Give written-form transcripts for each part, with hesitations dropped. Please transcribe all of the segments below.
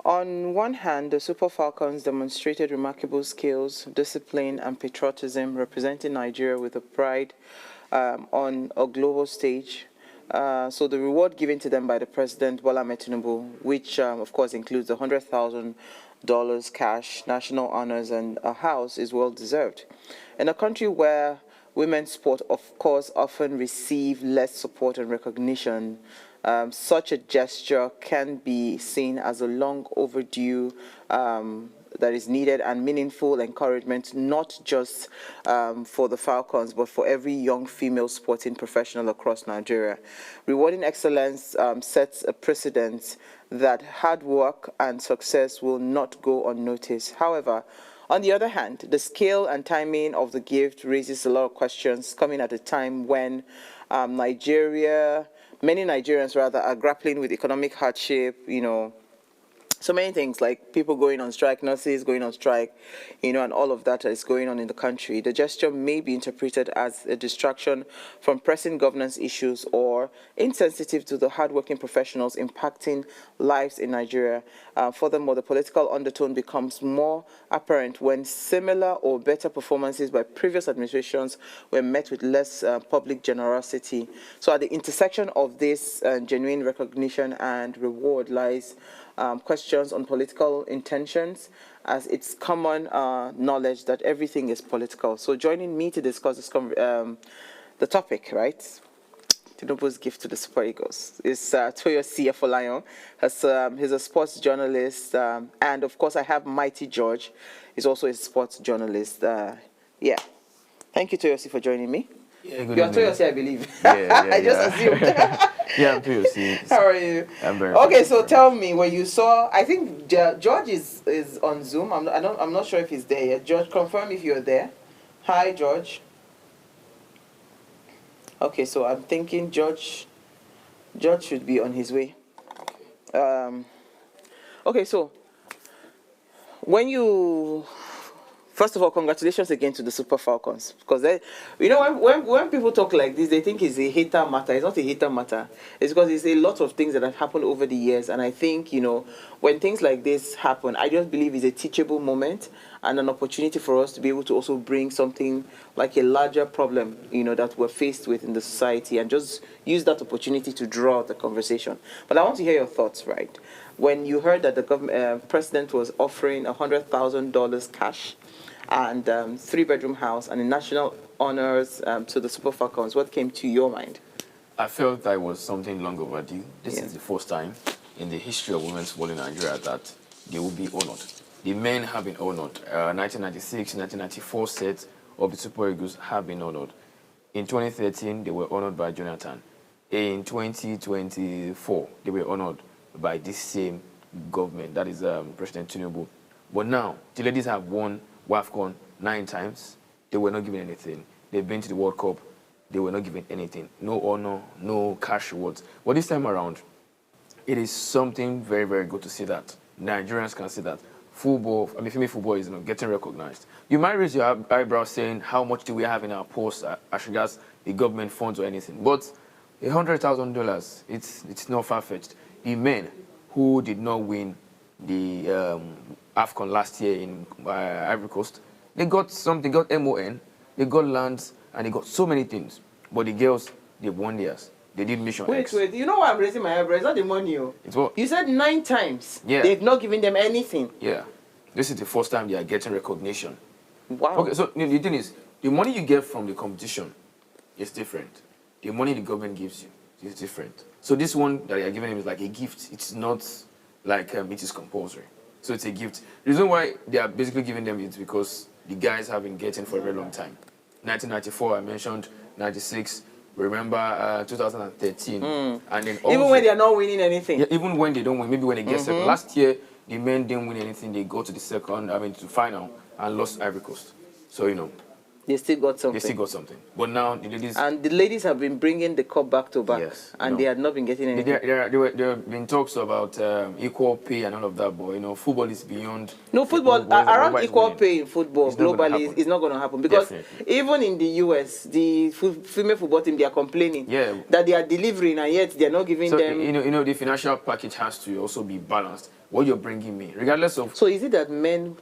On one hand, the Super Falcons demonstrated remarkable skills, discipline, and patriotism, representing Nigeria with a pride on a global stage. So the reward given to them by the President Bola Ahmed Tinubu, which of course includes the $100,000 cash, national honors, and a house, is well deserved. In a country where women's sport, of course, often receive less support and recognition, such a gesture can be seen as a long overdue that is needed and meaningful encouragement, not just for the Falcons, but for every young female sporting professional across Nigeria. Rewarding excellence sets a precedent that hard work and success will not go unnoticed. However, on the other hand, the scale and timing of the gift raises a lot of questions, coming at a time when many Nigerians rather, are grappling with economic hardship, so many things, like people going on strike, nurses going on strike, and all of that is going on in the country. The gesture may be interpreted as a distraction from pressing governance issues or insensitive to the hardworking professionals impacting lives in Nigeria. Furthermore, the political undertone becomes more apparent when similar or better performances by previous administrations were met with less public generosity. So at the intersection of this genuine recognition and reward lies questions on political intentions, as it's common knowledge that everything is political. So joining me to discuss the topic, right? Tinubu's gift to the Super Eagles is Toyosi Afolayan. He's a sports journalist, and of course I have Mighty George. He's also a sports journalist. Yeah. Thank you, Toyosi, for joining me. Yeah, good You are evening. Toyosi, I believe. Yeah, I just assumed. Yeah, I'm Toyosi. How are you? I'm very Okay, good, so very tell me, when you saw, I think George is on Zoom. I'm not sure if he's there yet. George, confirm if you're there. Hi, George. Okay, so I'm thinking George should be on his way. Okay, so when you first of all, congratulations again to the Super Falcons, because when people talk like this, they think it's a hater matter. It's not a hater matter. It's because it's a lot of things that have happened over the years, and I think when things like this happen, I just believe it's a teachable moment and an opportunity for us to be able to also bring something like a larger problem, that we're faced with in the society, and just use that opportunity to draw out the conversation. But I want to hear your thoughts, right? When you heard that the government president was offering $100,000 cash and 3-bedroom house and a national honors to the Super Falcons, what came to your mind? I felt that it was something long overdue. This Yeah. is the first time in the history of women's football in Nigeria that they will be honored. The men have been honored. 1996, 1994 sets of the Super Eagles have been honored. In 2013, they were honored by Jonathan. In 2024, they were honored by this same government, that is President Tinubu. But now, the ladies have won WAFCON 9 times. They were not given anything. They've been to the World Cup. They were not given anything. No honor, no cash rewards. But this time around, it is something very, very good to see that Nigerians can see that female football is getting recognized. You might raise your eyebrow saying, how much do we have in our purse as regards the government funds or anything? But $100,000, it's not far-fetched. The men who did not win the AFCON last year in Ivory Coast, they got something, they got MON, they got lands, and they got so many things. But the girls, they won theirs. They did Mission X. Wait, you know why I'm raising my eyebrows? It's not the money. It's what? You said 9 times. Yeah. They've not given them anything. Yeah. This is the first time they are getting recognition. Wow. Okay, so the thing is, the money you get from the competition is different. The money the government gives you is different. So this one that they are giving them is like a gift. It's not like it is compulsory. So it's a gift. The reason why they are basically giving them is because the guys have been getting for a very long time. 1994, I mentioned, 96, remember 2013. And then also, Even when they are not winning anything. yeah, even when they don't win, maybe when they get second. Last year, the men didn't win anything. They go to the to final and lost Ivory Coast. So, They still got They something. still got something. But now the ladies. And the ladies have been bringing the cup back to back. Yes, And they had not been getting anything. There have been talks about equal pay and all of that, but football is beyond. No, football, around equal pay in football It's not gonna globally happen. is not going to happen. Because Definitely. even in the US, the female football team, they are complaining that they are delivering and yet they are not giving them. The financial package has to also be balanced. What you're bringing me, regardless of. So is it that male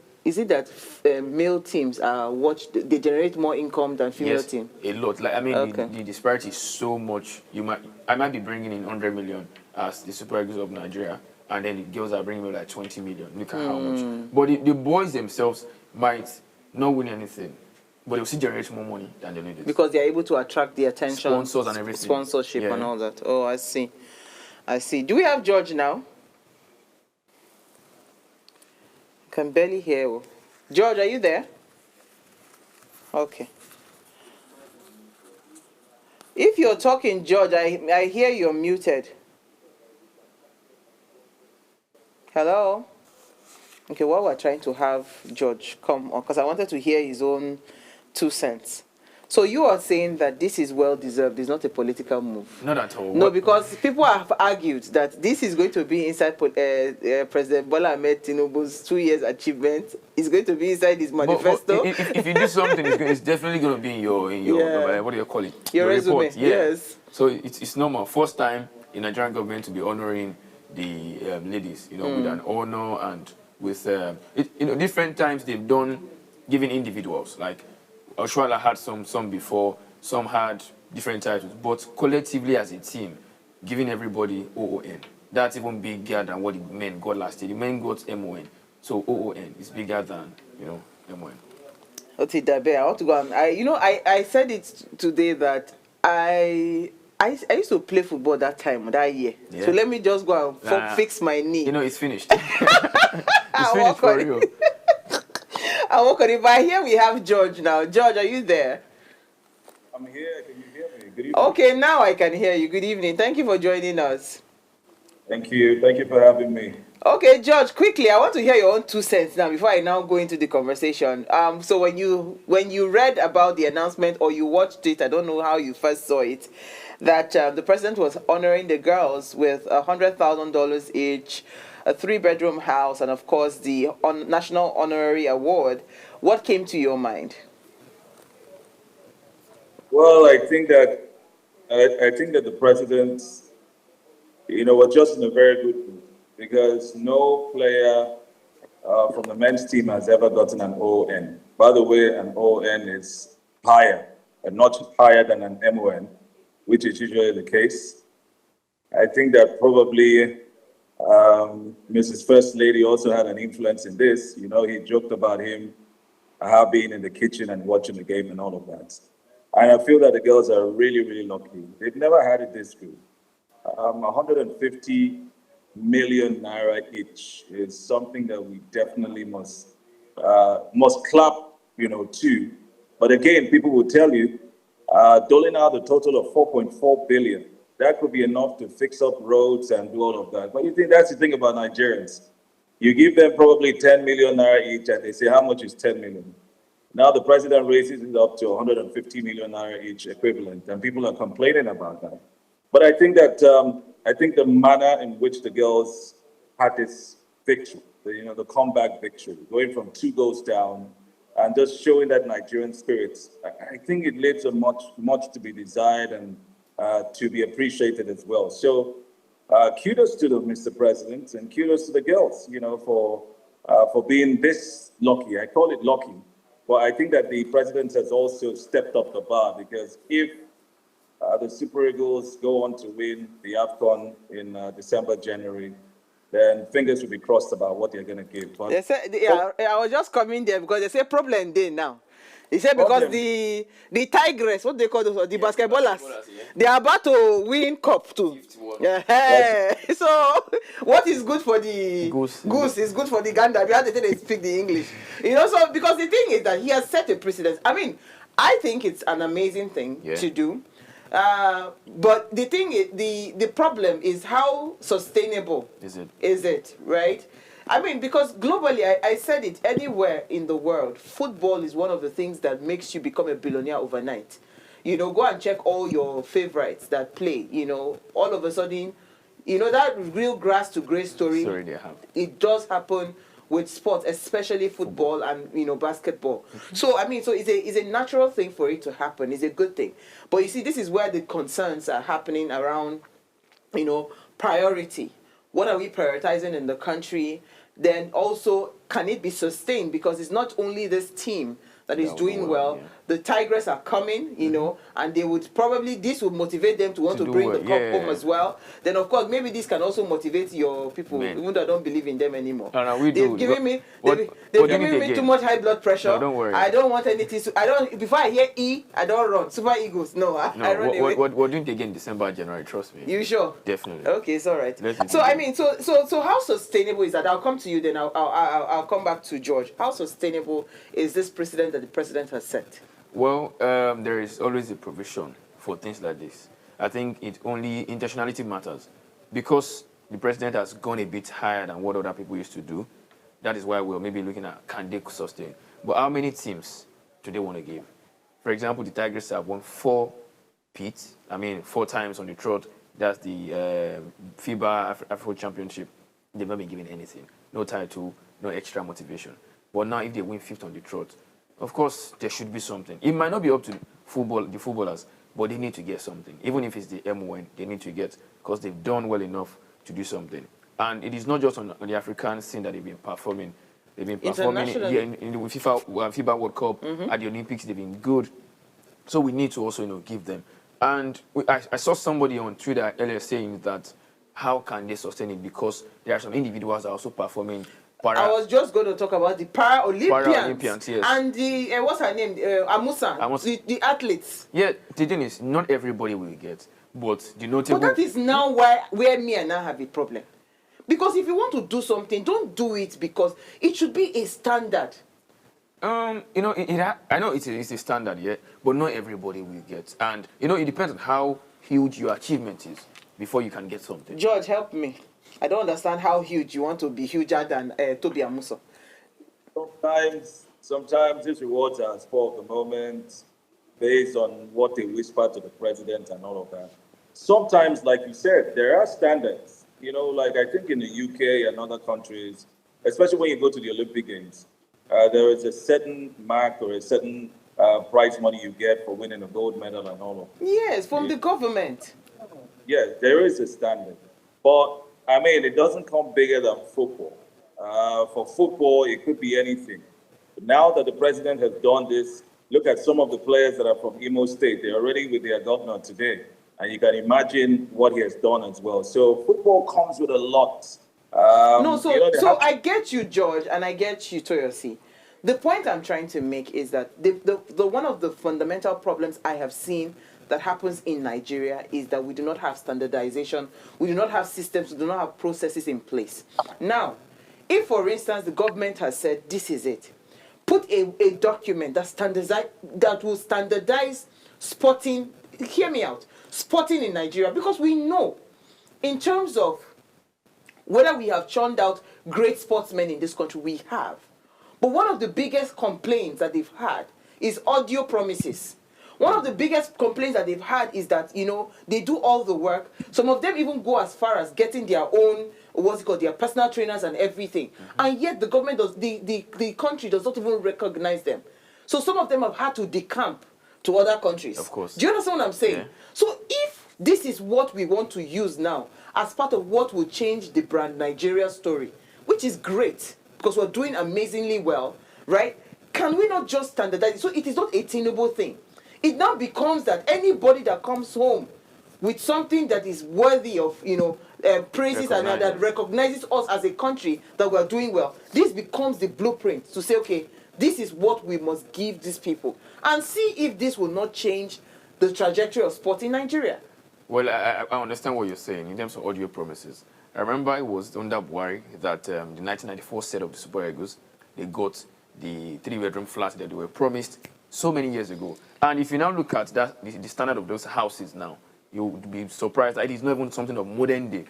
teams are they generate more income than female teams? A lot. The disparity is so much. I might be bringing in 100 million as the Super Eagles of Nigeria, and then the girls are bringing me like 20 million. Look at how much. But the boys themselves might not win anything, but they'll still generate more money than the ladies. Because they are able to attract the attention, sponsors and everything, sponsorship and all that. Oh, I see. Do we have George now? Can barely hear you. George, are you there? Okay. If you're talking, George, I hear you're muted. Hello? Okay, while we're trying to have George come on, because I wanted to hear his own 2 cents. So you are saying that this is well-deserved, it's not a political move? Not at all. No, because people have argued that this is going to be inside President Bola Ahmed Tinubu's 2 years achievement. It's going to be inside his manifesto. But if you do something, it's definitely going to be in your what do you call it? Your resume, report. yes. So it's normal. First time in Nigerian government to be honoring the ladies, with an honor and with, different times they've done giving individuals, like Oshwala had some before, some had different titles, but collectively as a team, giving everybody OON. That's even bigger than what the men got last year. The men got MON, so OON is bigger than MON. Okay, Dabe, I want to go. I said it today that I used to play football that year. Yeah. So let me just go and fix my knee. It's finished. It's finished for real. I work on it, but here we have George now. George, are you there? I'm here. Can you hear me? Good evening. Okay, now I can hear you. Good evening. Thank you for joining us. Thank you. Thank you for having me. Okay, George, quickly, I want to hear your own 2 cents now before I now go into the conversation. So when you read about the announcement or you watched it, I don't know how you first saw it, that the president was honoring the girls with $100,000 each, a 3-bedroom house, and of course the National Honorary Award. What came to your mind? Well, I think that the president, was just in a very good mood because no player from the men's team has ever gotten an ON. By the way, an ON is higher, and not higher than an MON, which is usually the case. I think that probably Mrs. First Lady also had an influence in this. He joked about him being in the kitchen and watching the game and all of that. And I feel that the girls are really, really lucky. They've never had it this good. 150 million naira each is something that we definitely must clap, to. But again, people will tell you, doling out a total of 4.4 billion. That could be enough to fix up roads and do all of that. But you think that's the thing about Nigerians. You give them probably 10 million naira each and they say, how much is 10 million? Now the president raises it up to 150 million naira each equivalent, and people are complaining about that. But I think that the manner in which the girls had this victory, the comeback victory, going from 2 goals down and just showing that Nigerian spirit, I think it leaves a much to be desired and to be appreciated as well. So kudos to the Mr. President and kudos to the girls, for being this lucky. I call it lucky. But I think that the president has also stepped up the bar because if the Super Eagles go on to win the AFCON in December, January, then fingers will be crossed about what they're going to give. But they say, I was just coming there because they say problem day now. He said because the Tigers, what they call those, the basketballers, they are about to win cup too. Yeah. So what is good for the goose is good for the gander. We have to say they speak the English. So because the thing is that he has set a precedent. I mean, I think it's an amazing thing to do. But the thing is, the problem is how sustainable is it, right? I mean, because globally, I said it, anywhere in the world, football is one of the things that makes you become a billionaire overnight. You know, go and check all your favorites that play, you know, all of a sudden, you know, that real grass to grace story, Sorry, they have. it does happen with sports, especially football and, you know, basketball. So, I mean, so it's a natural thing for it to happen. It's a good thing. But you see, this is where the concerns are happening around, you know, priority. What are we prioritizing in the country? Then also, can it be sustained? Because it's not only this team that is doing well. Yeah. The Tigers are coming, you know, and they would probably, this would motivate them to want to do bring the well, cup yeah. home as well. Then, of course, maybe this can also motivate your people, Man. even though I don't believe in them anymore. No, we They've do. given me, What they've do you given think me too again? much high blood pressure. No, don't worry. I don't want anything. Before I hear E, I don't run. Super Eagles, no, I run away. We're doing it again December, January, trust me. You sure? Definitely. Okay, it's all right. Let's do So it I again. mean, so how sustainable is that? I'll come to you then. I'll come back to George. How sustainable is this precedent that the president has set? Well, there is always a provision for things like this. I think it only intentionality matters because the president has gone a bit higher than what other people used to do. That is why we're maybe looking at can they sustain. But how many teams do they want to give? For example, the Tigers have won 4 times on the trot. That's the FIBA Afro Championship. They've not been given anything. No title, no extra motivation. But now if they win 5th on the trot, of course, there should be something. It might not be up to the footballers, but they need to get something. Even if it's the MON, they need to get, because they've done well enough to do something. And it is not just on the African scene that they've been performing. They've been performing in the FIBA World Cup, at the Olympics, they've been good. So we need to also, give them. And I saw somebody on Twitter earlier saying that how can they sustain it? Because there are some individuals that are also performing. I was just going to talk about the Paralympians, yes. And the, what's her name? Amusa, the athletes. Yeah, the thing is, not everybody will get, but the notable... But that is now where me and I have a problem. Because if you want to do something, don't do it because it should be a standard. I know it's a standard, yeah, but not everybody will get. And, it depends on how huge your achievement is before you can get something. George, help me. I don't understand how huge you want to be huger than Toby Amusa. Sometimes these rewards are spur of the moment, based on what they whisper to the president and all of that. Sometimes, like you said, there are standards. Like I think in the UK and other countries, especially when you go to the Olympic Games, there is a certain mark or a certain prize money you get for winning a gold medal and all of that. Yes, from the government. Yes, there is a standard. But I mean, it doesn't come bigger than football. For football, it could be anything. But now that the president has done this, look at some of the players that are from Imo State. They're already with their governor today. And you can imagine what he has done as well. So football comes with a lot. So I get you, George, and I get you, Toyosi. The point I'm trying to make is that the one of the fundamental problems I have seen that happens in Nigeria is that we do not have standardization, we do not have systems, we do not have processes in place. Now, if, for instance, the government has said, this is it, put a document that will standardize sporting, hear me out, sporting in Nigeria, because we know, in terms of whether we have churned out great sportsmen in this country, we have. But one of the biggest complaints that they've had is audio promises. One of the biggest complaints that they've had is that, they do all the work. Some of them even go as far as getting their own, their personal trainers and everything. Mm-hmm. And yet the government the country does not even recognize them. So some of them have had to decamp to other countries. Of course. Do you understand what I'm saying? Yeah. So if this is what we want to use now as part of what will change the brand Nigeria story, which is great because we're doing amazingly well, right? Can we not just standardize it? So it is not a Tinubu thing. It now becomes that anybody that comes home with something that is worthy of, praises and that recognizes us as a country that we're doing well, this becomes the blueprint to say, okay, this is what we must give these people and see if this will not change the trajectory of sport in Nigeria. Well, I understand what you're saying in terms of audio promises. I remember it was under Buhari that the 1994 set of the Super Eagles, they got the 3-bedroom flats that they were promised so many years ago. And if you now look at that, the standard of those houses now, you would be surprised that it is not even something of modern day.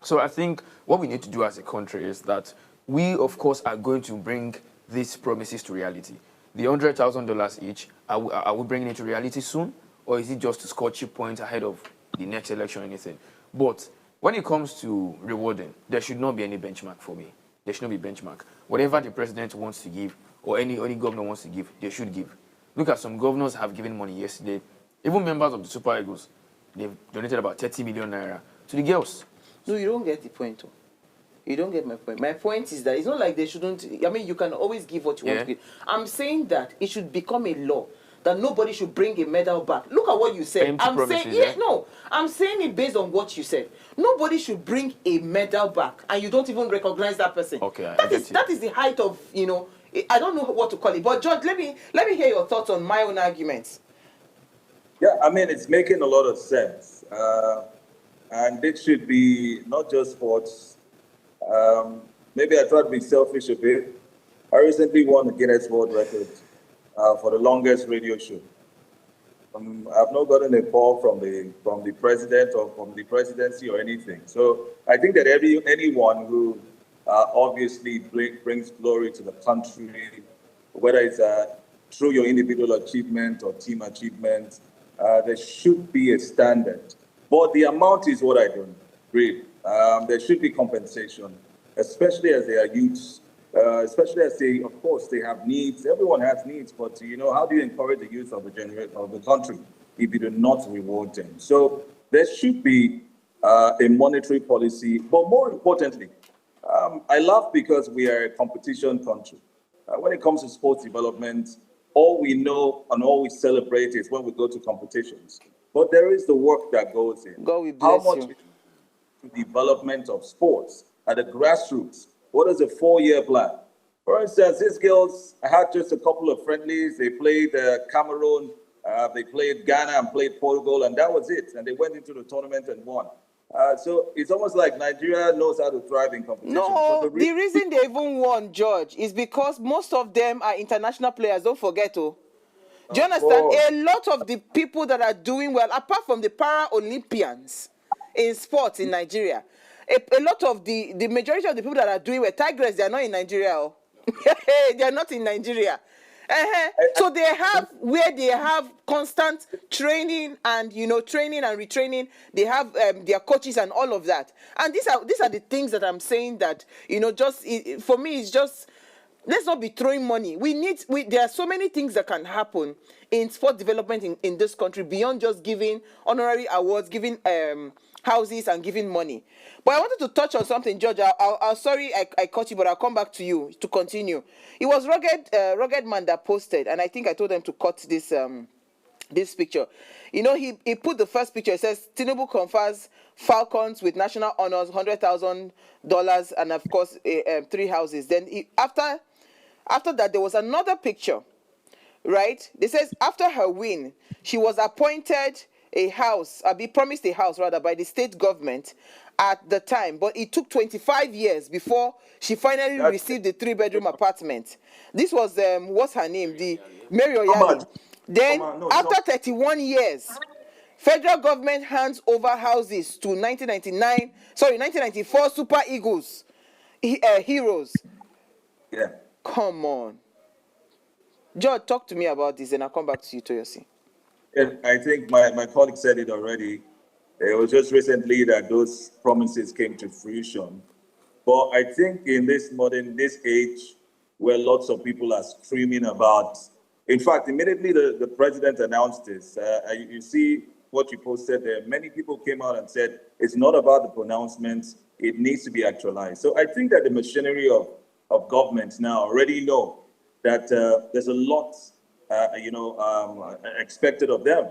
So I think what we need to do as a country is that we, of course, are going to bring these promises to reality. The $100,000 each, are we bringing it to reality soon? Or is it just to score cheap points ahead of the next election or anything? But when it comes to rewarding, there should not be any benchmark for me. There should not be benchmark. Whatever the president wants to give, or any governor wants to give, they should give. Look at some governors have given money yesterday. Even members of the Super Eagles, they've donated about 30 million naira to the girls. No, you don't get the point, though. You don't get my point. My point is that it's not like they shouldn't. I mean, you can always give what you want to give. I'm saying that it should become a law that nobody should bring a medal back. Look at what you said. Empty I'm promises, saying, no, I'm saying it based on what you said. Nobody should bring a medal back, and you don't even recognize that person. Okay, that is the height of, you know. I don't know what to call it, but George, let me hear your thoughts on my own arguments. Yeah, I mean, it's making a lot of sense, and it should be not just sports. Maybe I try to be selfish a bit. I recently won the Guinness World Record for the longest radio show. I've not gotten a call from the president or from the presidency or anything. So I think that anyone who obviously brings glory to the country, whether it's through your individual achievement or team achievement, there should be a standard. But the amount is what I don't read. There should be compensation, especially as they are youths, especially as of course, they have needs. Everyone has needs, but how do you encourage the youth of the country if you do not reward them? So there should be a monetary policy, but more importantly, I laugh because we are a competition country. When it comes to sports development, all we know and all we celebrate is when we go to competitions. But there is the work that goes in. God will bless you. Development of sports at the grassroots. What is a 4-year plan? For instance, these girls had just a couple of friendlies. They played Cameroon, they played Ghana and played Portugal, and that was it. And they went into the tournament and won. So it's almost like Nigeria knows how to thrive in competition. No, the reason they even won, George, is because most of them are international players. Don't forget, Do you understand? A lot of the people that are doing well, apart from the Para-Olympians in sports in Nigeria, a lot of the majority of the people that are doing well, Tigers, they are not in Nigeria. They are not in Nigeria. So they have where they have constant training and training and retraining. They have their coaches and all of that. And these are the things that I'm saying that just for me it's just, let's not be throwing money. There are so many things that can happen in sport development in this country beyond just giving honorary awards, giving houses and giving money. But I wanted to touch on something, George. I'll sorry I caught you, but I'll come back to you to continue. It was Rugged Man that posted, and I think I told them to cut this picture. He put the first picture. It says Tinubu confers Falcons with national honors, $100,000, and of course 3 houses. Then after that, there was another picture, right? It says after her win, she was appointed promised a house rather by the state government at the time, but it took 25 years before she finally received the 3-bedroom apartment. This was what's her name? The Mary Oyali. Then after 31 years, federal government hands over houses to 1994 Super Eagles heroes. Yeah. Come on. George, talk to me about this and I'll come back to you, Toyosi. I think my colleague said it already. It was just recently that those promises came to fruition. But I think in this age, where lots of people are screaming about, in fact, immediately the president announced this, you see what you posted there, many people came out and said, it's not about the pronouncements, it needs to be actualized. So I think that the machinery of governments now already know that there's a lot expected of them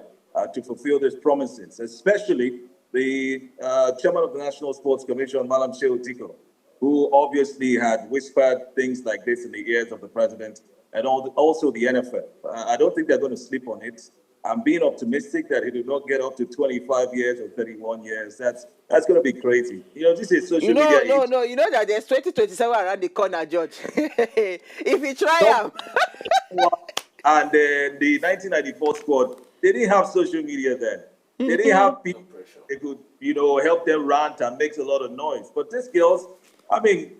to fulfill these promises, especially the chairman of the National Sports Commission, Malam Shehu Diko, who obviously had whispered things like this in the ears of the president and also the NFL. I don't think they're going to sleep on it. I'm being optimistic that it will not get up to 25 years or 31 years. That's going to be crazy. This is social media age. No, you know that there's 2027 around the corner, George. If you try And the 1994 squad, they didn't have social media then. They didn't have people they could, help them rant and makes a lot of noise. But these girls, I mean,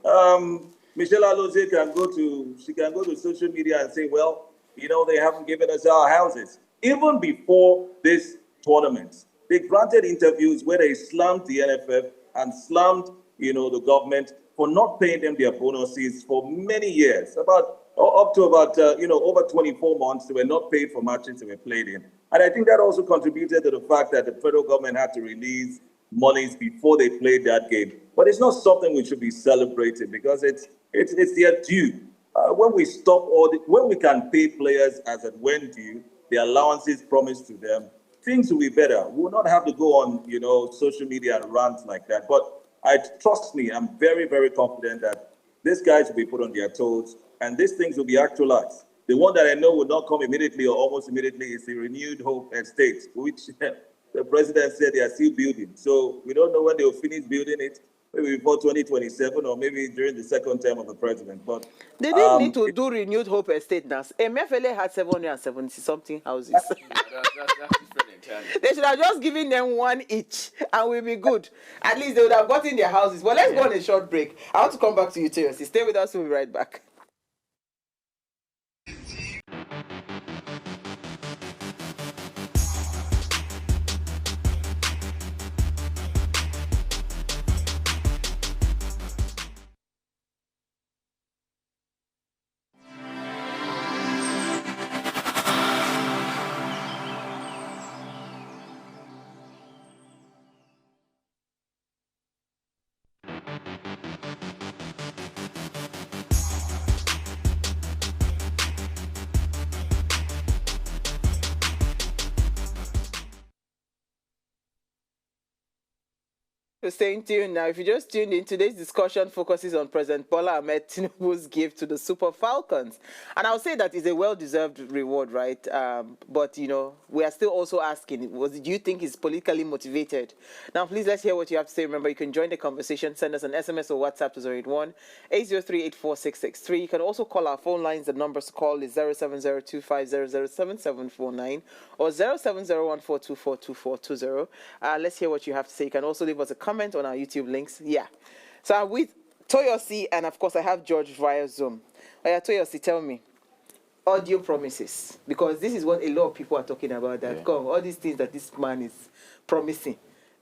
Michelle Alozie she can go to social media and say, well, they haven't given us our houses. Even before this tournament, they granted interviews where they slammed the NFF and slammed, the government for not paying them their bonuses for many years, up to about, over 24 months. They were not paid for matches they were played in. And I think that also contributed to the fact that the federal government had to release monies before they played that game. But it's not something we should be celebrating because it's their due. When we stop when we can pay players as and when due, the allowances promised to them, things will be better. We will not have to go on, social media and rant like that. But trust me, I'm very, very confident that these guys will be put on their toes and these things will be actualized. The one that I know will not come immediately or almost immediately is the Renewed Hope Estate, which the president said they are still building. So we don't know when they will finish building it, maybe before 2027 or maybe during the second term of the president. But they didn't need to do Renewed Hope Estate now. MFLA had 770 something houses. That's different entirely. They should have just given them one each and we'll be good. At least they would have gotten their houses. But let's go on a short break. I want to come back to you, Toyosi. Stay with us. We'll be right back. Staying tuned now. If you just tuned in, today's discussion focuses on President Bola Ahmed Tinubu's gift to the Super Falcons. And I'll say that is a well-deserved reward, right? But, we are still also asking, do you think he's politically motivated? Now, please, let's hear what you have to say. Remember, you can join the conversation. Send us an SMS or WhatsApp to 081-803-84663. You can also call our phone lines. The numbers to call is 07025007749 or 07014242420. Let's hear what you have to say. You can also leave us a comment on our YouTube links. Yeah. So I'm with Toyosi, and of course I have George via Zoom. Oh yeah, Toyosi, tell me. Audio promises. Because this is what a lot of people are talking about. That come, all these things that this man is promising.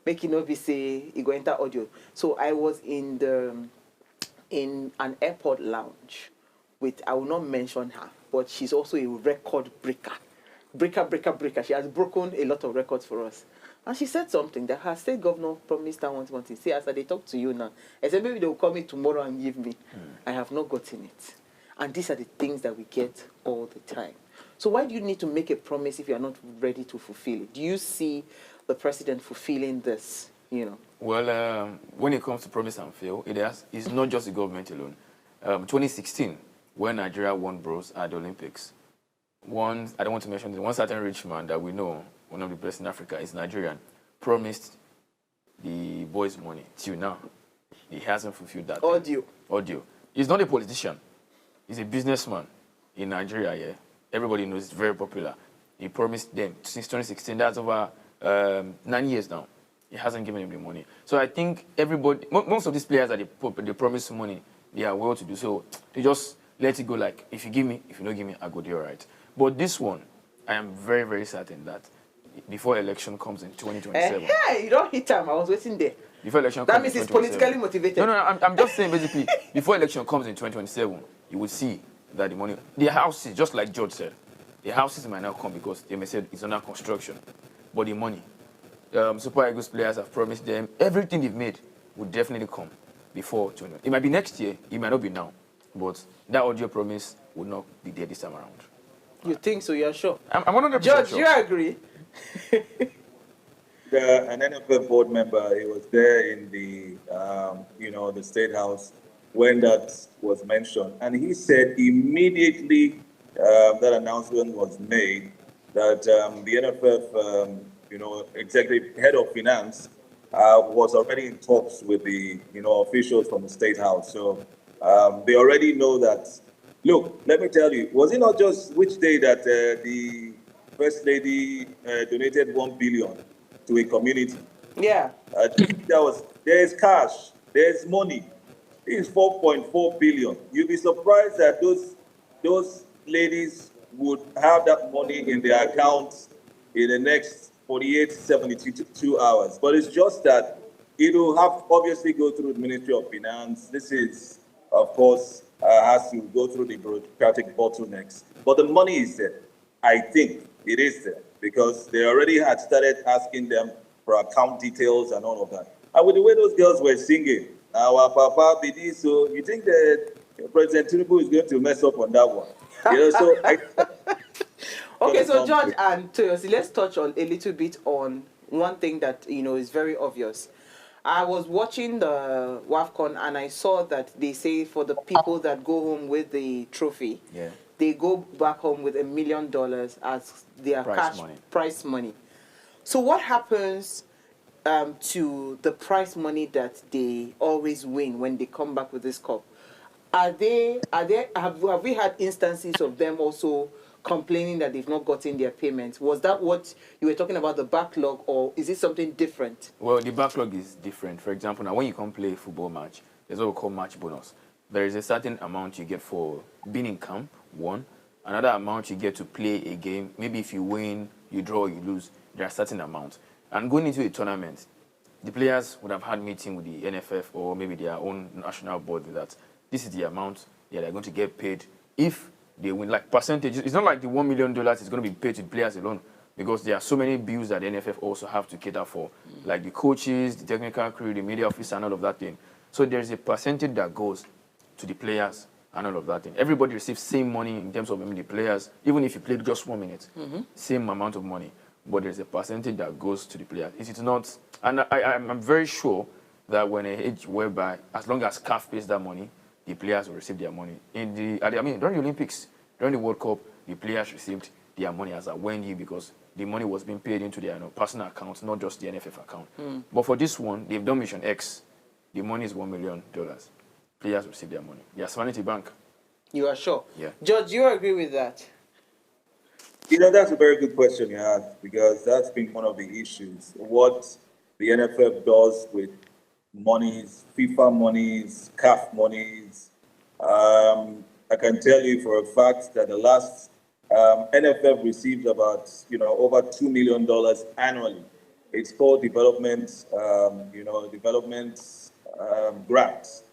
Make it not be say he go enter audio. So I was in an airport lounge with, I will not mention her, but she's also a record breaker. Breaker. She has broken a lot of records for us. And she said something that her state governor promised her one thing. See, as they talk to you now, I said, maybe they will call me tomorrow and give me. I have not gotten it. And these are the things that we get all the time. So why do you need to make a promise if you are not ready to fulfill it? Do you see the president fulfilling this, Well, when it comes to promise and fail, it's not just the government alone. 2016, when Nigeria won bronze at the Olympics, I don't want to mention this, one certain rich man that we know, one of the best in Africa, is Nigerian, promised the boys money. Till now, he hasn't fulfilled that. Audio. He's not a politician. He's a businessman in Nigeria, yeah. Everybody knows it's very popular. He promised them since 2016. That's over 9 years now. He hasn't given them the money. So I think most of these players that they promise money, they are well to do. So they just let it go like, if you give me, if you don't give me, I go do all right. But this one, I am very, very certain that before election comes in 2027. Hey, you don't hit him. I was waiting there. Before election that comes means in he's politically motivated. No, I'm just saying basically, before election comes in 2027, you will see that the money, the houses, just like George said, the houses might not come because they may say it's under construction. But the money, Super Eagles players have promised them, everything they've made will definitely come before 20. It might be next year, it might not be now. But that audio promise will not be there this time around. You think so? You're sure? I'm 100% George, sure. do you agree? An NFL board member, he was there in the, the State House when that was mentioned. And he said immediately that announcement was made that the NFF, executive head of finance was already in talks with the, officials from the State House. So they already know that. Look, let me tell you, was it not just which day that the First Lady donated 1 billion to a community? Yeah. There's cash, there's money. It's 4.4 billion. You'll be surprised that those ladies would have that money in their accounts in the next 48, 72 hours. But it's just that it will have obviously go through the Ministry of Finance. This is, of course, has to go through the bureaucratic bottlenecks. But the money is there. I think it is there because they already had started asking them for account details and all of that. And with the way those girls were singing, our Papa Bidi, so you think that President Tinubu is going to mess up on that one? So Okay, so George and Toyosi, let's touch on a little bit on one thing that is very obvious. I was watching the WAFCON and I saw that they say for the people that go home with the trophy, they go back home with $1 million as their prize money. So what happens to the prize money that they always win when they come back with this cup? Have we had instances of them also complaining that they've not gotten their payments? Was that what you were talking about, the backlog, or is it something different? Well, the backlog is different. For example, now when you come play a football match, there's what we call match bonus. There is a certain amount you get for being in camp, one. Another amount you get to play a game. Maybe if you win, you draw, you lose, there are certain amounts. And going into a tournament, the players would have had meeting with the NFF or maybe their own national board that this is the amount they're going to get paid if they win. Like percentages, it's not like the $1 million is going to be paid to the players alone because there are so many bills that the NFF also have to cater for, like the coaches, the technical crew, the media officer, and all of that thing. So there's a percentage that goes to the players and all of that thing. Everybody receives same money in terms of the players, even if you played just 1 minute, same amount of money. But there's a percentage that goes to the players. It is not, and I'm very sure that when a age whereby, as long as CAF pays that money, the players will receive their money. During the Olympics, during the World Cup, the players received their money as a Wendy because the money was being paid into their personal accounts, not just the NFF account. But for this one, they've done Mission X. The money is $1 million. Players receive their money. They are Serenity Bank. You are sure? Yeah. George, do you agree with that? That's a very good question you asked because that's been one of the issues. What the NFF does with monies, FIFA monies, CAF monies. I can tell you for a fact that the last NFF received about over $2 million annually. It's called development grants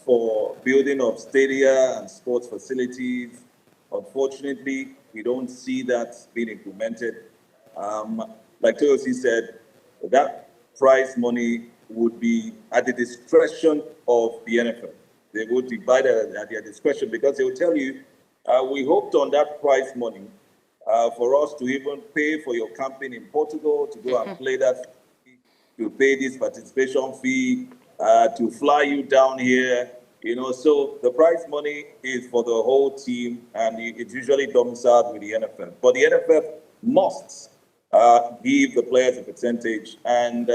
for building of stadia and sports facilities. Unfortunately, we don't see that being implemented. Like Toyosi said, that prize money would be at the discretion of the NFL. They would divide it at their discretion because they will tell you, we hoped on that prize money for us to even pay for your camping in Portugal, to go and play that, to pay this participation fee, to fly you down here. So the prize money is for the whole team, and it's usually domiciled with the NFL. But the NFL must give the players a percentage. And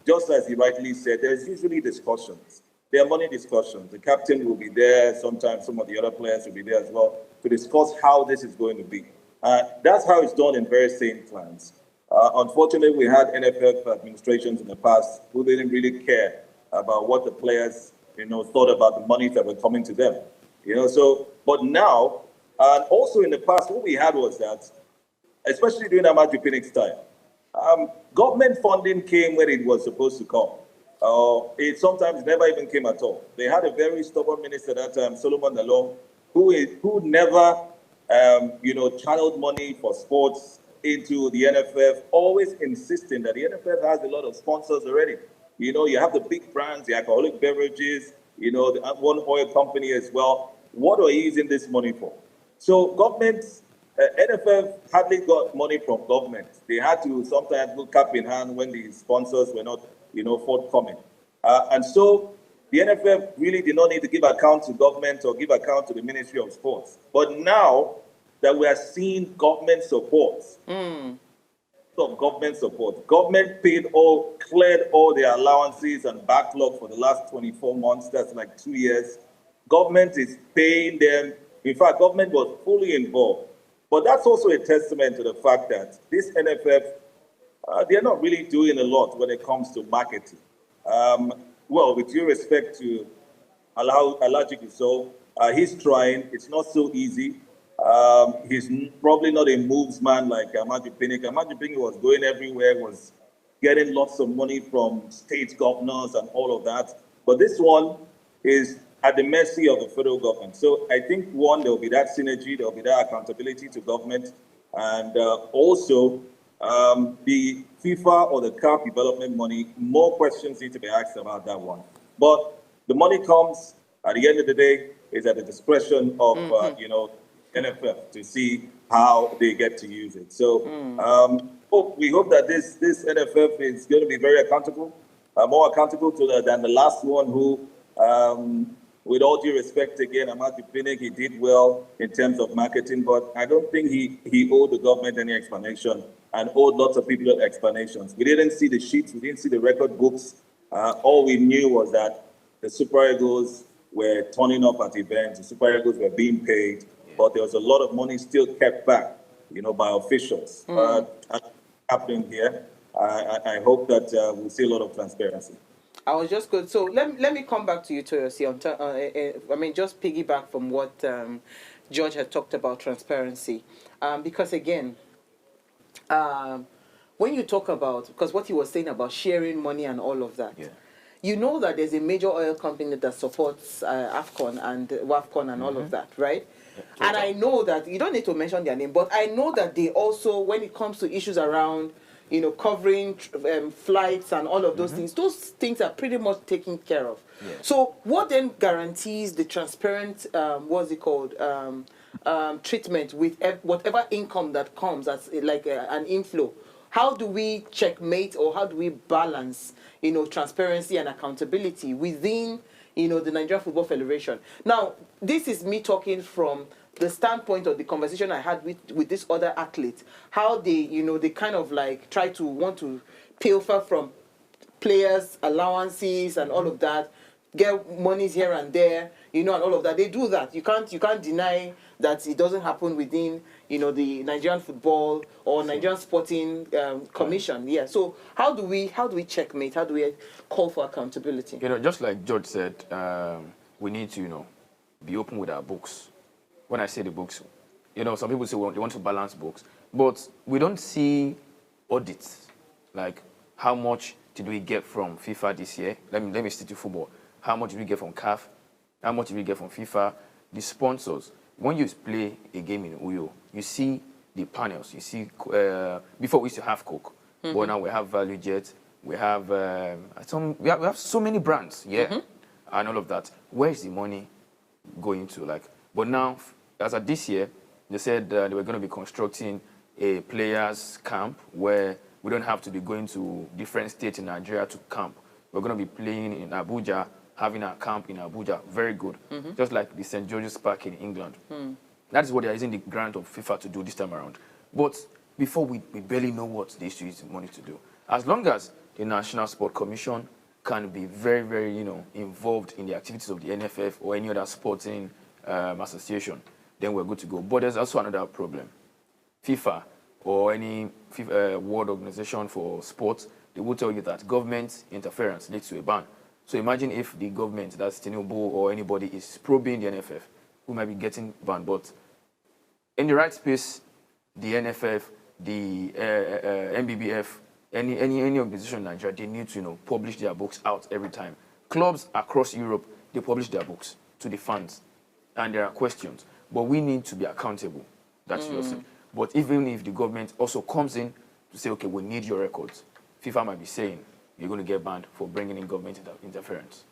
just as he rightly said, there's usually discussions. There are money discussions. The captain will be there. Sometimes some of the other players will be there as well to discuss how this is going to be. That's how it's done in various same plans. Unfortunately, we had NFF administrations in the past who didn't really care about what the players thought about the money that were coming to them. But now, and also in the past, what we had was that, especially during the Matthew Pinnick's time, government funding came when it was supposed to come. It sometimes never even came at all. They had a very stubborn minister at that time, Solomon Dalong, who never, channeled money for sports into the NFF, always insisting that the NFF has a lot of sponsors already. You have the big brands, the alcoholic beverages, the one oil company as well. What are you using this money for? So governments, NFF hardly got money from government. They had to sometimes go cap in hand when the sponsors were not, forthcoming. And so the NFF really did not need to give account to government or give account to the Ministry of Sports. But now that we are seeing government support, of government support. Government cleared all their allowances and backlog for the last 24 months. That's like 2 years. Government is paying them. In fact, government was fully involved. But that's also a testament to the fact that this NFF, they're not really doing a lot when it comes to marketing. Well, with due respect to Allergic is so. He's trying. It's not so easy. He's probably not a moves man like Amaju Pinnick. Amaju Pinnick was going everywhere, was getting lots of money from state governors and all of that. But this one is at the mercy of the federal government. So I think, one, there will be that synergy, there will be that accountability to government, and also the FIFA or the CAF development money, more questions need to be asked about that one. But the money comes, at the end of the day, is at the discretion of, NFF to see how they get to use it. So we hope that this NFF is going to be very accountable, more accountable than the last one who, with all due respect again, Amaju Pinnick, he did well in terms of marketing, but I don't think he owed the government any explanation and owed lots of people explanations. We didn't see the sheets, we didn't see the record books. All we knew was that the Super Eagles were turning up at events, the Super Eagles were being paid, but there was a lot of money still kept back, by officials. Happening here. I hope that we'll see a lot of transparency. I was just good. So let me come back to you, Toyosi. I mean, just piggyback from what George had talked about transparency. Because again, when you talk about, because what he was saying about sharing money and all of that, you know that there's a major oil company that supports AFCON and WAFCON and all of that, right? Yeah, and I know that, you don't need to mention their name, but I know that they also, when it comes to issues around, covering flights and all of those things are pretty much taken care of. Yeah. So what then guarantees the transparent, treatment with whatever income that comes as like an inflow? How do we checkmate, or how do we balance, transparency and accountability within, the Nigerian Football Federation? Now, this is me talking from the standpoint of the conversation I had with this other athlete, how they, they kind of like try to want to pilfer from players' allowances and all of that, get monies here and there, and all of that. They do that. You can't deny that it doesn't happen within, the Nigerian Football or Nigerian Sporting Commission. Yeah. So how do we checkmate? How do we call for accountability? Just like George said, we need to, be open with our books. When I say the books, some people say, well, they want to balance books, but we don't see audits. Like, how much did we get from FIFA this year? Let me stick to football. How much did we get from CAF? How much did we get from FIFA? The sponsors. When you play a game in Uyo, you see the panels. You see, before we used to have Coke, but now we have ValueJet. We have we have so many brands, and all of that. Where is the money going to? Like, but now, as of this year, they said they were going to be constructing a players' camp where we don't have to be going to different states in Nigeria to camp. We're going to be playing in Abuja, having a camp in Abuja. Very good. Just like the St. George's Park in England. That is what they're using the grant of FIFA to do this time around. But before, we barely know what they used to use the money to do. As long as the National Sport Commission can be very, very, involved in the activities of the NFF or any other sporting association, then we're good to go. But there's also another problem. FIFA or any world organization for sports, they will tell you that government interference leads to a ban. So imagine if the government, that's Tinubu or anybody, is probing the NFF, who might be getting banned. But in the right space, the NFF, the MBBF, any organization in Nigeria, they need to publish their books out every time. Clubs across Europe, they publish their books to the fans, and there are questions. But we need to be accountable. That's your thing. But even if the government also comes in to say, okay, we need your records, FIFA might be saying, you're going to get banned for bringing in government interference.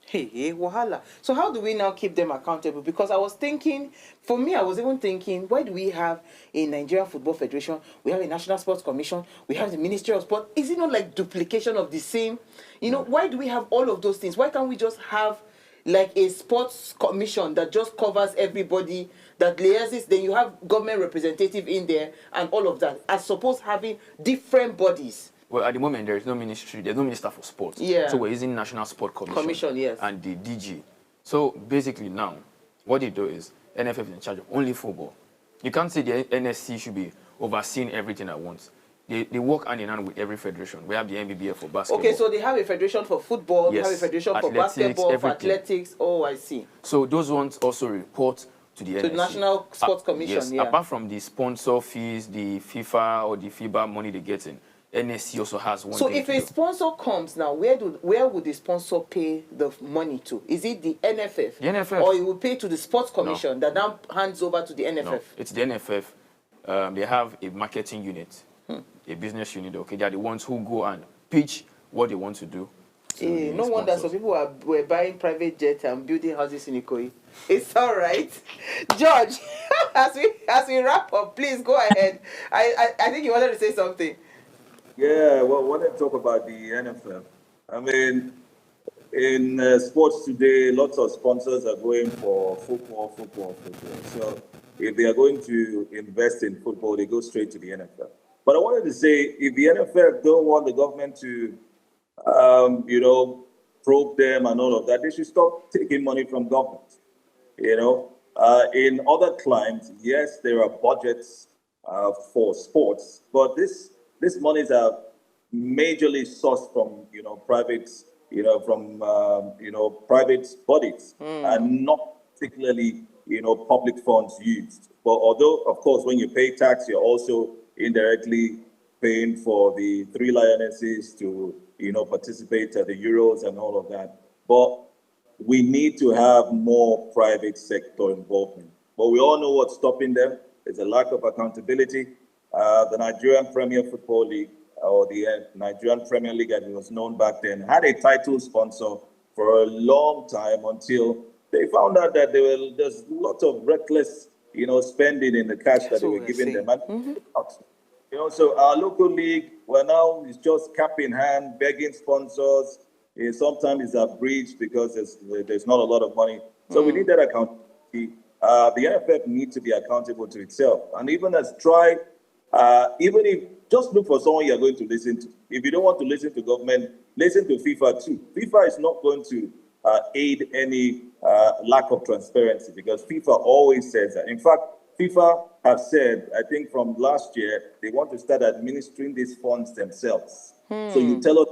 Hey, wahala. So how do we now keep them accountable? Because I was thinking, for me, I was even thinking, why do we have a Nigerian Football Federation? We have a National Sports Commission. We have the Ministry of Sport. Is it not like duplication of the same? Why do we have all of those things? Why can't we just have like a sports commission that just covers everybody, that liaises, then you have government representative in there and all of that, as opposed to having different bodies? Well, at the moment, there is no ministry, there's no minister for sports. Yeah. So we're using National Sport Commission, yes. And the DG. So basically now, what they do is, NFF is in charge of only football. You can't say the NSC should be overseeing everything at once. they work hand in hand with every federation. We have the NBBF for basketball. Okay, so they have a federation for football, they have a Yes, federation for athletics, basketball, for everything. athletics. Oh, I see. So those ones also report to the To NSC. the National Sports Commission, Yes, yeah. apart from the sponsor fees, the FIFA or the FIBA money they get in, NSC also has one So thing if to a do. sponsor comes now, where would the sponsor pay the money to? Is it the NFF? The NFF. Or it will pay to the Sports Commission that now hands over to the NFF? No, it's the NFF. They have a marketing unit, a business unit. Okay, they are the ones who go and pitch what they want to do. to the No wonder sponsors. some people were buying private jets and building houses in Ikoyi. It's all right. George, as we wrap up, please go ahead. I think you wanted to say something. Yeah, well, I want to talk about the NFL. I mean, in sports today, lots of sponsors are going for football. So if they are going to invest in football, they go straight to the NFL. But I wanted to say, if the NFL don't want the government to, probe them and all of that, they should stop taking money from government. In other climes, yes, there are budgets for sports, but this monies are majorly sourced from private private bodies and not particularly public funds used. But although of course when you pay tax, you're also indirectly paying for the three lionesses to participate at the Euros and all of that. But we need to have more private sector involvement. But we all know what's stopping them. It's a lack of accountability. The Nigerian Premier Football League, or the Nigerian Premier League as it was known back then, had a title sponsor for a long time until they found out that there's lots of reckless, spending in the cash that they were giving them. And so our local league, now is just cap in hand, begging sponsors. Sometimes it's abridged because there's not a lot of money. So we need that accountability. The NFF needs to be accountable to itself. And even even if, just look for someone you're going to listen to. If you don't want to listen to government, listen to FIFA too. FIFA is not going to aid any lack of transparency because FIFA always says that. In fact, FIFA have said, I think from last year, they want to start administering these funds themselves. So you tell us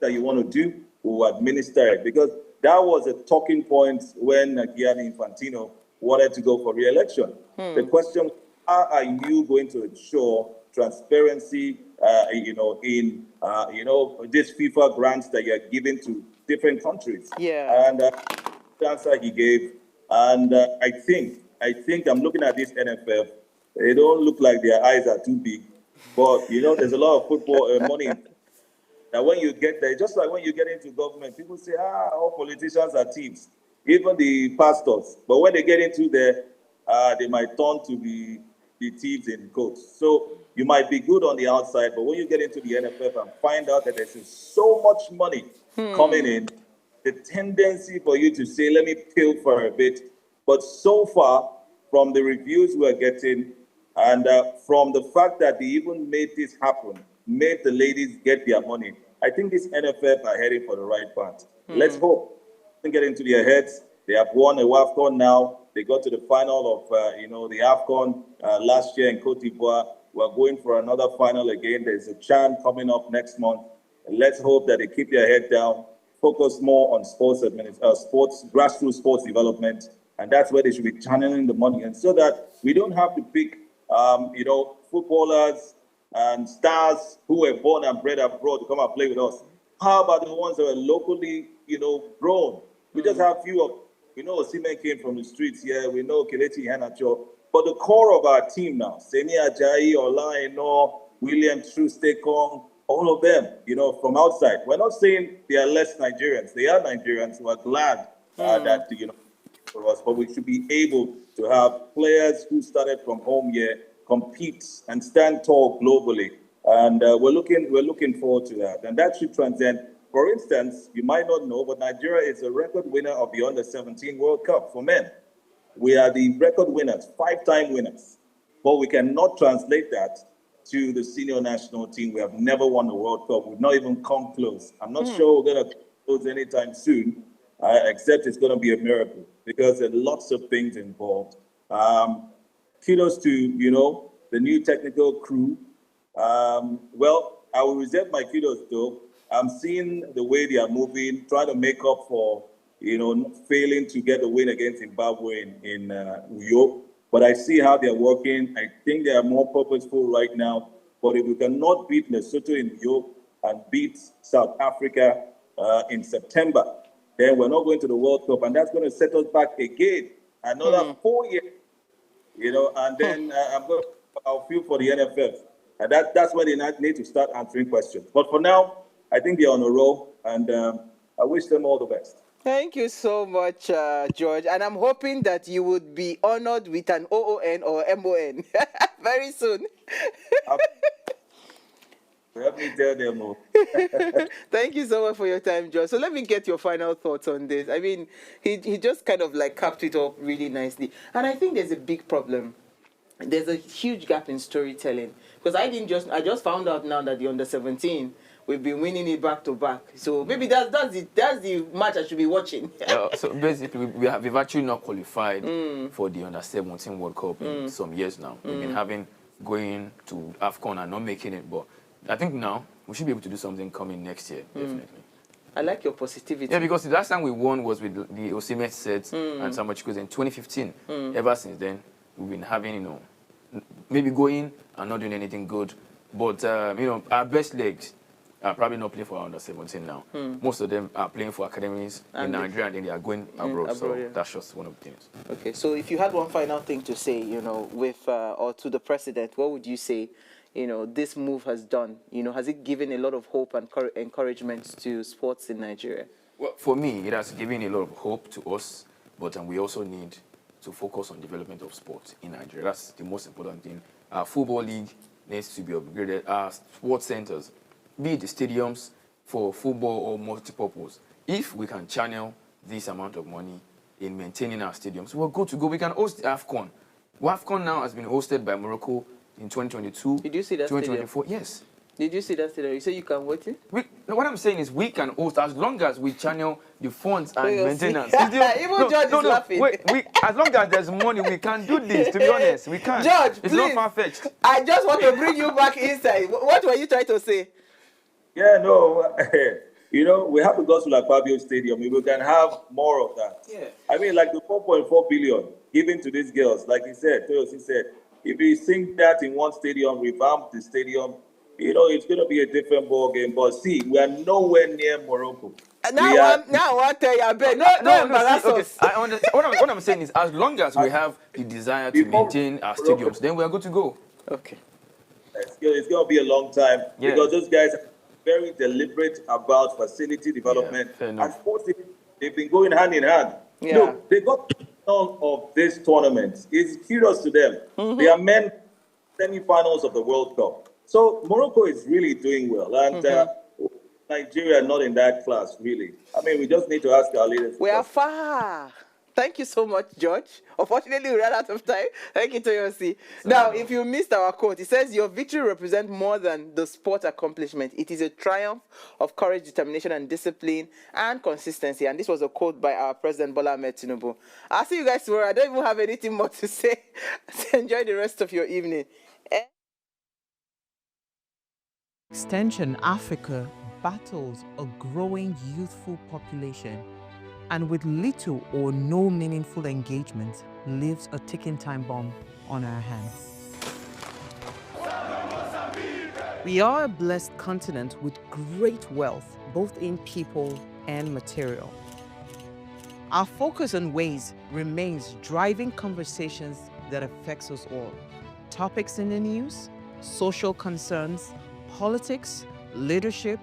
that you want to do, we'll administer it. Because that was a talking point when Gianni Infantino wanted to go for re-election. The question, how are you going to ensure transparency, in these FIFA grants that you're giving to different countries? Yeah. And the answer he gave, and I think I'm looking at this NFF. They don't look like their eyes are too big, but there's a lot of football money. That when you get there, just like when you get into government, people say, all politicians are thieves, even the pastors. But when they get into there, they might turn to be the thieves in coats. So you might be good on the outside, but when you get into the NFF and find out that there's so much money coming in, the tendency for you to say, let me peel for a bit. But so far, from the reviews we're getting, and from the fact that they even made this happen, made the ladies get their money, I think this NFF are heading for the right path. Let's hope. Get into their heads. They have won a WAFCON now. They got to the final of, the AFCON last year in Cote d'Ivoire. We're going for another final again. There's a CHAN coming up next month. And let's hope that they keep their head down, focus more on grassroots sports development, and that's where they should be channeling the money. And so that we don't have to pick, footballers and stars who were born and bred abroad to come and play with us. How about the ones that were locally, grown? We just have few of, we know Osimhen came from the streets here. We know Kelechi Iheanacho. But the core of our team now, Seni Ajayi, Ola William Trustekong, all of them, from outside. We're not saying they are less Nigerians. They are Nigerians who are glad that, for us. But we should be able to have players who started from home here compete and stand tall globally. And we're looking forward to that. And that should transcend. For instance, you might not know, but Nigeria is a record winner of the Under-17 World Cup for men. We are the record winners, 5-time winners. But we cannot translate that to the senior national team. We have never won the World Cup. We've not even come close. I'm not sure we're going to close anytime soon, except it's going to be a miracle because there are lots of things involved. Kudos to, the new technical crew. Well, I will reserve my kudos though. I'm seeing the way they are moving, trying to make up for, failing to get the win against Zimbabwe in New York. But I see how they're working. I think they are more purposeful right now. But if we cannot beat Lesotho in New York and beat South Africa in September, then we're not going to the World Cup. And that's going to set us back again another 4 years, and then I'll feel for the NFF. And that's where they need to start answering questions. But for now, I think they're on a roll, and I wish them all the best. Thank you so much, George. And I'm hoping that you would be honored with an OON or MON very soon. Let me tell them more. Thank you so much for your time, George. So let me get your final thoughts on this. I mean, he just kind of like capped it up really nicely. And I think there's a big problem. There's a huge gap in storytelling. Because I just found out now that the under-17, we've been winning it back to back. So maybe that's the match I should be watching. So basically, we've actually not qualified for the under-17 World Cup in some years now. We've been going to AFCON and not making it, but I think now we should be able to do something coming next year, definitely. I like your positivity. Yeah, because the last time we won was with the Osimhen sets and Samuel Chukwueze in 2015. Ever since then, we've been having, maybe going and not doing anything good. But, our best legs are probably not playing for our under-17 now. Most of them are playing for academies in Nigeria, and then they are going abroad. So yeah. That's just one of the things. Okay, so if you had one final thing to say, with or to the president, what would you say, this move has done? Has it given a lot of hope and encouragement to sports in Nigeria? Well, for me, it has given a lot of hope to us, but we also need to focus on development of sports in Nigeria. That's the most important thing. Our football league needs to be upgraded. Our sports centers, be it the stadiums for football or multi-purpose. If we can channel this amount of money in maintaining our stadiums, we're good to go. We can host AFCON. AFCON now has been hosted by Morocco in 2022. Did you see that 2024, stadium? Yes. Did you see that stadium? You say you can wait it? What I'm saying is we can host as long as we channel the funds and maintenance. Even George is laughing. Wait, as long as there's money, we can do this, to be honest. We can. George, it's please, not far-fetched. I just want to bring you back inside. What were you trying to say? Yeah, no, we have to go to like Fabio Stadium. We can have more of that. Yeah. I mean, like the 4.4 billion given to these girls, like he said, if we sink that in one stadium, revamp the stadium, it's going to be a different ball game. But see, we are nowhere near Morocco. Now I tell you, I bet. No, embarrass us. What I'm saying is, as long as we have the desire to maintain our stadiums, then we are good to go. Okay. It's going to be a long time because those guys are very deliberate about facility development. And sports, they've been going hand in hand. Yeah. Look, they got none of this tournament. It's kudos to them. They are men semi-finals of the World Cup. So Morocco is really doing well. And Nigeria not in that class, really. I mean, we just need to ask our leaders. We are far. Thank you so much, George. Unfortunately, we ran out of time. Thank you, Toyosi. Now, if you missed our quote, it says, your victory represents more than the sport accomplishment. It is a triumph of courage, determination, and discipline, and consistency. And this was a quote by our President Bola Ahmed Tinubu. I'll see you guys tomorrow. I don't even have anything more to say. Enjoy the rest of your evening. Extension Africa battles a growing youthful population, and with little or no meaningful engagement, leaves a ticking time bomb on our hands. We are a blessed continent with great wealth, both in people and material. Our focus on ways remains driving conversations that affects us all. Topics in the news, social concerns, politics, leadership,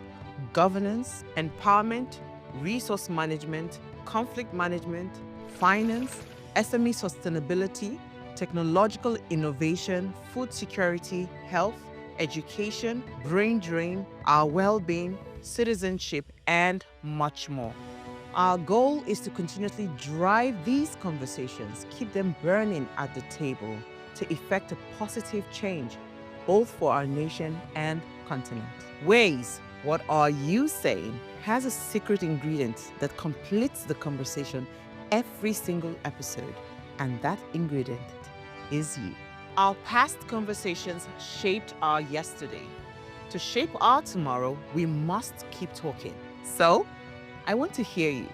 governance, empowerment, resource management, conflict management, finance, SME sustainability, technological innovation, food security, health, education, brain drain, our well-being, citizenship, and much more. Our goal is to continuously drive these conversations, keep them burning at the table to effect a positive change, both for our nation and continent. Ways, what are you saying? Has a secret ingredient that completes the conversation every single episode, and that ingredient is you. Our past conversations shaped our yesterday. To shape our tomorrow, we must keep talking. So, I want to hear you.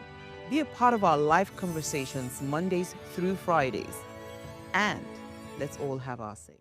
Be a part of our live conversations Mondays through Fridays. And let's all have our say.